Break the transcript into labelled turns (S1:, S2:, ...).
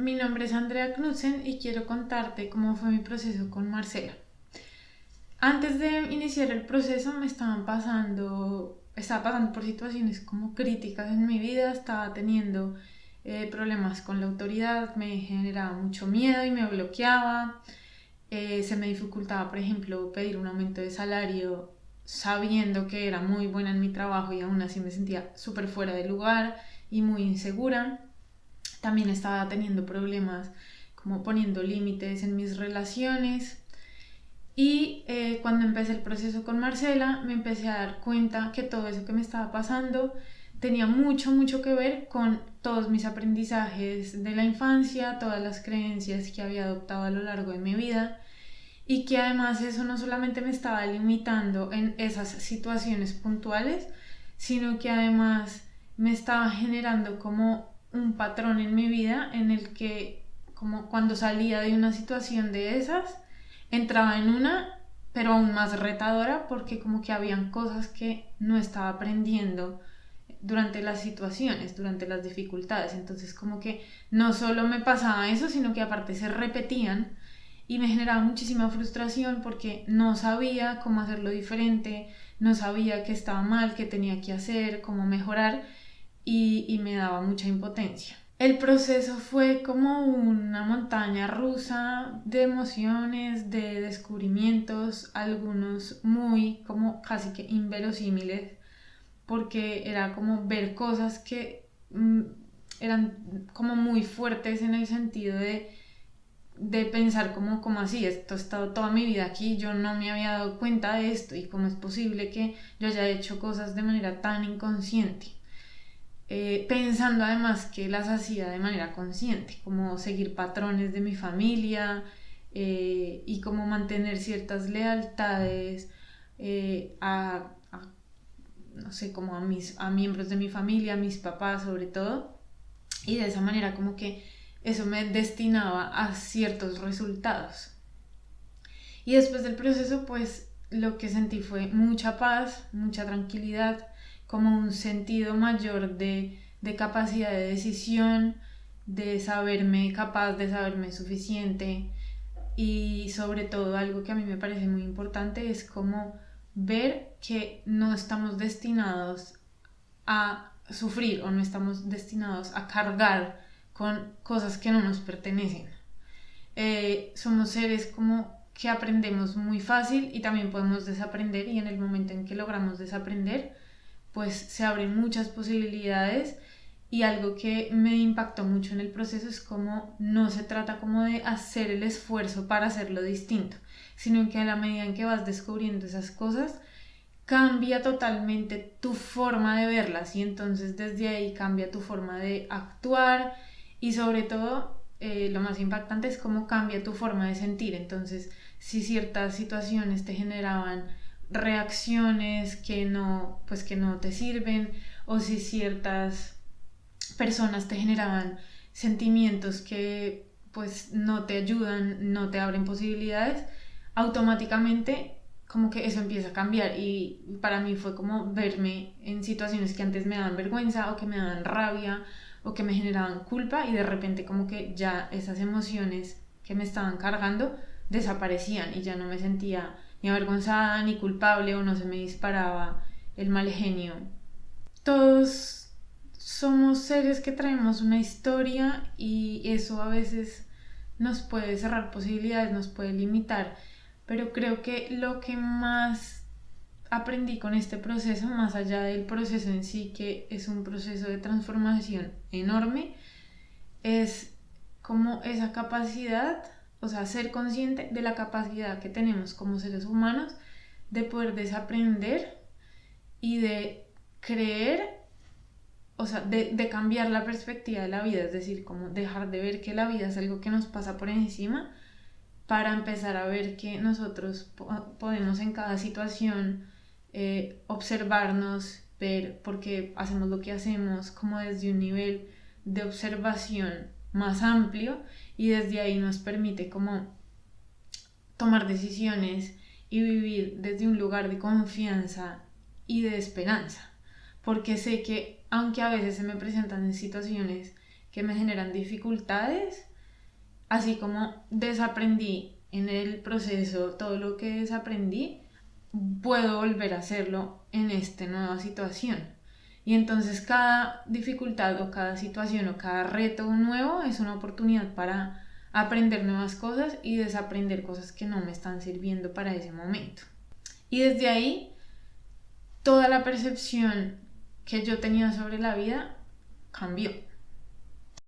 S1: mi nombre es Andrea Knudsen y quiero contarte cómo fue mi proceso con Marcela. Antes de iniciar el proceso estaba pasando por situaciones como críticas en mi vida, estaba teniendo problemas con la autoridad, me generaba mucho miedo y me bloqueaba. Se me dificultaba, por ejemplo, pedir un aumento de salario sabiendo que era muy buena en mi trabajo y aún así me sentía súper fuera de lugar y muy insegura. También estaba teniendo problemas como poniendo límites en mis relaciones. Y cuando empecé el proceso con Marcela, me empecé a dar cuenta que todo eso que me estaba pasando tenía mucho que ver con todos mis aprendizajes de la infancia, todas las creencias que había adoptado a lo largo de mi vida, y que además eso no solamente me estaba limitando en esas situaciones puntuales, sino que además me estaba generando como un patrón en mi vida en el que, como cuando salía de una situación de esas, entraba en una, pero aún más retadora, porque como que habían cosas que no estaba aprendiendo durante las situaciones, durante las dificultades. Entonces como que no solo me pasaba eso, sino que aparte se repetían y me generaba muchísima frustración porque no sabía cómo hacerlo diferente, no sabía qué estaba mal, qué tenía que hacer, cómo mejorar, y me daba mucha impotencia. El proceso fue como una montaña rusa de emociones, de descubrimientos, algunos muy como casi que inverosímiles, porque era como ver cosas que eran como muy fuertes en el sentido de pensar como así, esto ha estado toda mi vida aquí, yo no me había dado cuenta de esto y cómo es posible que yo haya hecho cosas de manera tan inconsciente. Pensando además que las hacía de manera consciente, como seguir patrones de mi familia y como mantener ciertas lealtades no sé, como a miembros de mi familia, a mis papás sobre todo, y de esa manera como que eso me destinaba a ciertos resultados. Y después del proceso, pues lo que sentí fue mucha paz, mucha tranquilidad, como un sentido mayor de capacidad de decisión, de saberme capaz, de saberme suficiente, y sobre todo algo que a mí me parece muy importante es como ver que no estamos destinados a sufrir o no estamos destinados a cargar con cosas que no nos pertenecen. Somos seres como que aprendemos muy fácil y también podemos desaprender, y en el momento en que logramos desaprender pues se abren muchas posibilidades. Y algo que me impactó mucho en el proceso es como no se trata como de hacer el esfuerzo para hacerlo distinto, sino que a la medida en que vas descubriendo esas cosas cambia totalmente tu forma de verlas, y entonces desde ahí cambia tu forma de actuar, y sobre todo lo más impactante es cómo cambia tu forma de sentir. Entonces si ciertas situaciones te generaban reacciones que no te sirven, o si ciertas personas te generaban sentimientos que pues no te ayudan, no te abren posibilidades, automáticamente como que eso empieza a cambiar. Y para mí fue como verme en situaciones que antes me daban vergüenza o que me daban rabia o que me generaban culpa, y de repente como que ya esas emociones que me estaban cargando desaparecían y ya no me sentía ni avergonzada ni culpable, o no se me disparaba el mal genio. Todos somos seres que traemos una historia y eso a veces nos puede cerrar posibilidades, nos puede limitar, pero creo que lo que más aprendí con este proceso, más allá del proceso en sí, que es un proceso de transformación enorme, es como esa capacidad, o sea, ser consciente de la capacidad que tenemos como seres humanos de poder desaprender y de creer, o sea, de cambiar la perspectiva de la vida, es decir, como dejar de ver que la vida es algo que nos pasa por encima, para empezar a ver que nosotros podemos en cada situación observarnos, ver por qué hacemos lo que hacemos, como desde un nivel de observación más amplio, y desde ahí nos permite como tomar decisiones y vivir desde un lugar de confianza y de esperanza, porque sé que aunque a veces se me presentan situaciones que me generan dificultades, así como desaprendí en el proceso todo lo que desaprendí, puedo volver a hacerlo en esta nueva situación. Y entonces cada dificultad o cada situación o cada reto nuevo es una oportunidad para aprender nuevas cosas y desaprender cosas que no me están sirviendo para ese momento. Y desde ahí, toda la percepción que yo tenía sobre la vida cambió.